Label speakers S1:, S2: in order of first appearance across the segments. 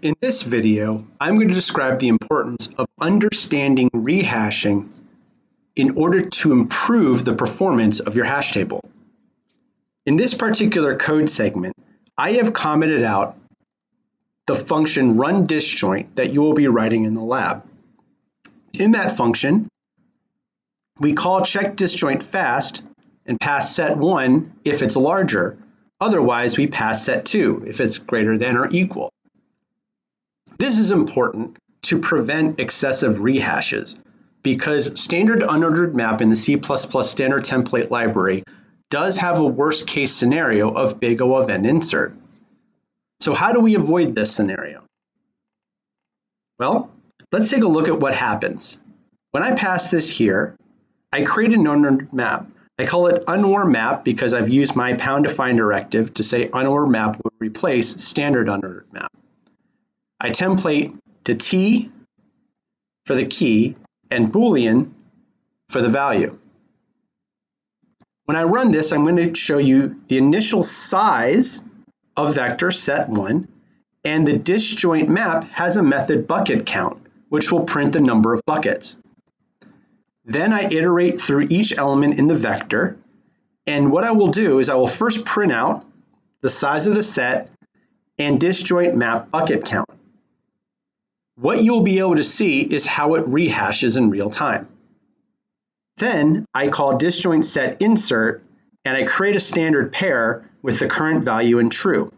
S1: In this video, I'm going to describe the importance of understanding rehashing in order to improve the performance of your hash table. In this particular code segment, I have commented out the function run disjoint that you will be writing in the lab. In that function, we call check disjoint fast and pass set1 if it's larger. Otherwise, we pass set2 if it's greater than or equal. This is important to prevent excessive rehashes because standard unordered map in the C++ standard template library does have a worst case scenario of big O of n insert. So how do we avoid this scenario? Well, let's take a look at what happens. When I pass this here, I create an unordered map. I call it unor map because I've used my #define directive to say unor map would replace standard unordered map. I template to T for the key and Boolean for the value. When I run this, I'm going to show you the initial size of vector set1, and the disjoint map has a method bucket count, which will print the number of buckets. Then I iterate through each element in the vector, and what I will do is I will first print out the size of the set and disjoint map bucket count. What you'll be able to see is how it rehashes in real time. Then I call disjoint set insert and I create a standard pair with the current value in true.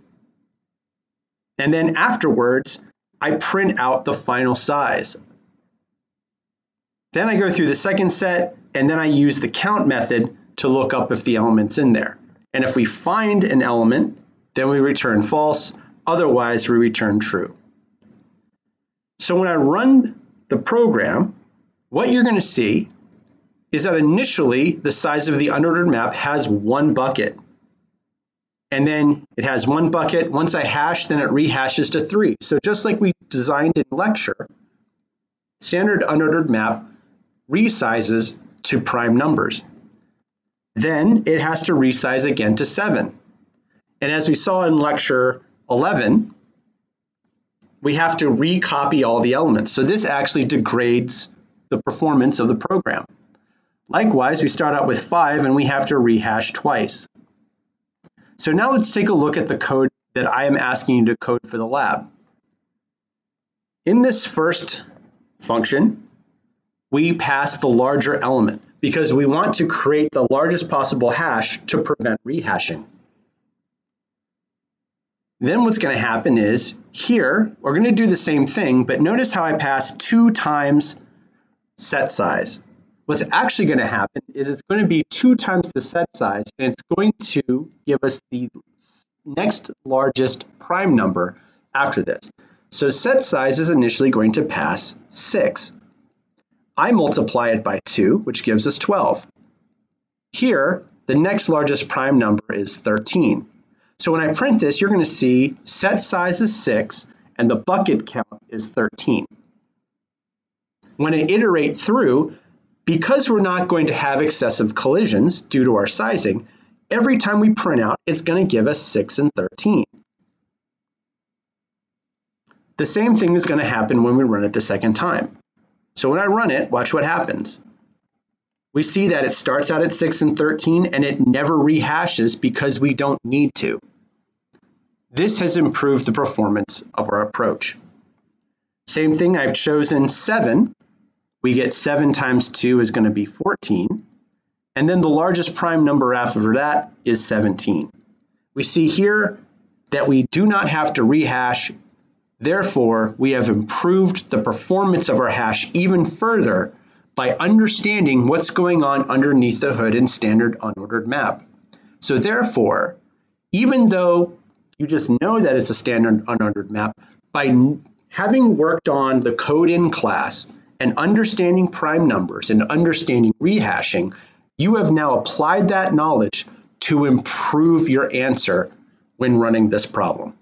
S1: And then afterwards, I print out the final size. Then I go through the second set and then I use the count method to look up if the element's in there. And if we find an element, then we return false, otherwise we return true. So when I run the program, what you're going to see is that initially the size of the unordered map has one bucket. And then it has one bucket. Once I hash, then it rehashes to 3. So just like we designed in lecture, standard unordered map resizes to prime numbers. Then it has to resize again to 7. And as we saw in lecture 11, we have to recopy all the elements. So this actually degrades the performance of the program. Likewise, we start out with 5 and we have to rehash twice. So now let's take a look at the code that I am asking you to code for the lab. In this first function, we pass the larger element because we want to create the largest possible hash to prevent rehashing. Then what's going to happen is here, we're going to do the same thing, but notice how I pass 2 times set size. What's actually going to happen is it's going to be 2 times the set size, and it's going to give us the next largest prime number after this. So set size is initially going to pass 6. I multiply it by 2, which gives us 12. Here, the next largest prime number is 13. So when I print this, you're going to see set size is 6 and the bucket count is 13. When I iterate through, because we're not going to have excessive collisions due to our sizing, every time we print out, it's going to give us 6 and 13. The same thing is going to happen when we run it the second time. So when I run it, watch what happens. We see that it starts out at 6 and 13 and it never rehashes because we don't need to. This has improved the performance of our approach. Same thing, I've chosen 7. We get 7 times 2 is going to be 14. And then the largest prime number after that is 17. We see here that we do not have to rehash. Therefore, we have improved the performance of our hash even further by understanding what's going on underneath the hood in standard unordered map. So therefore, even though you just know that it's a standard unordered map, by having worked on the code in class and understanding prime numbers and understanding rehashing, you have now applied that knowledge to improve your answer when running this problem.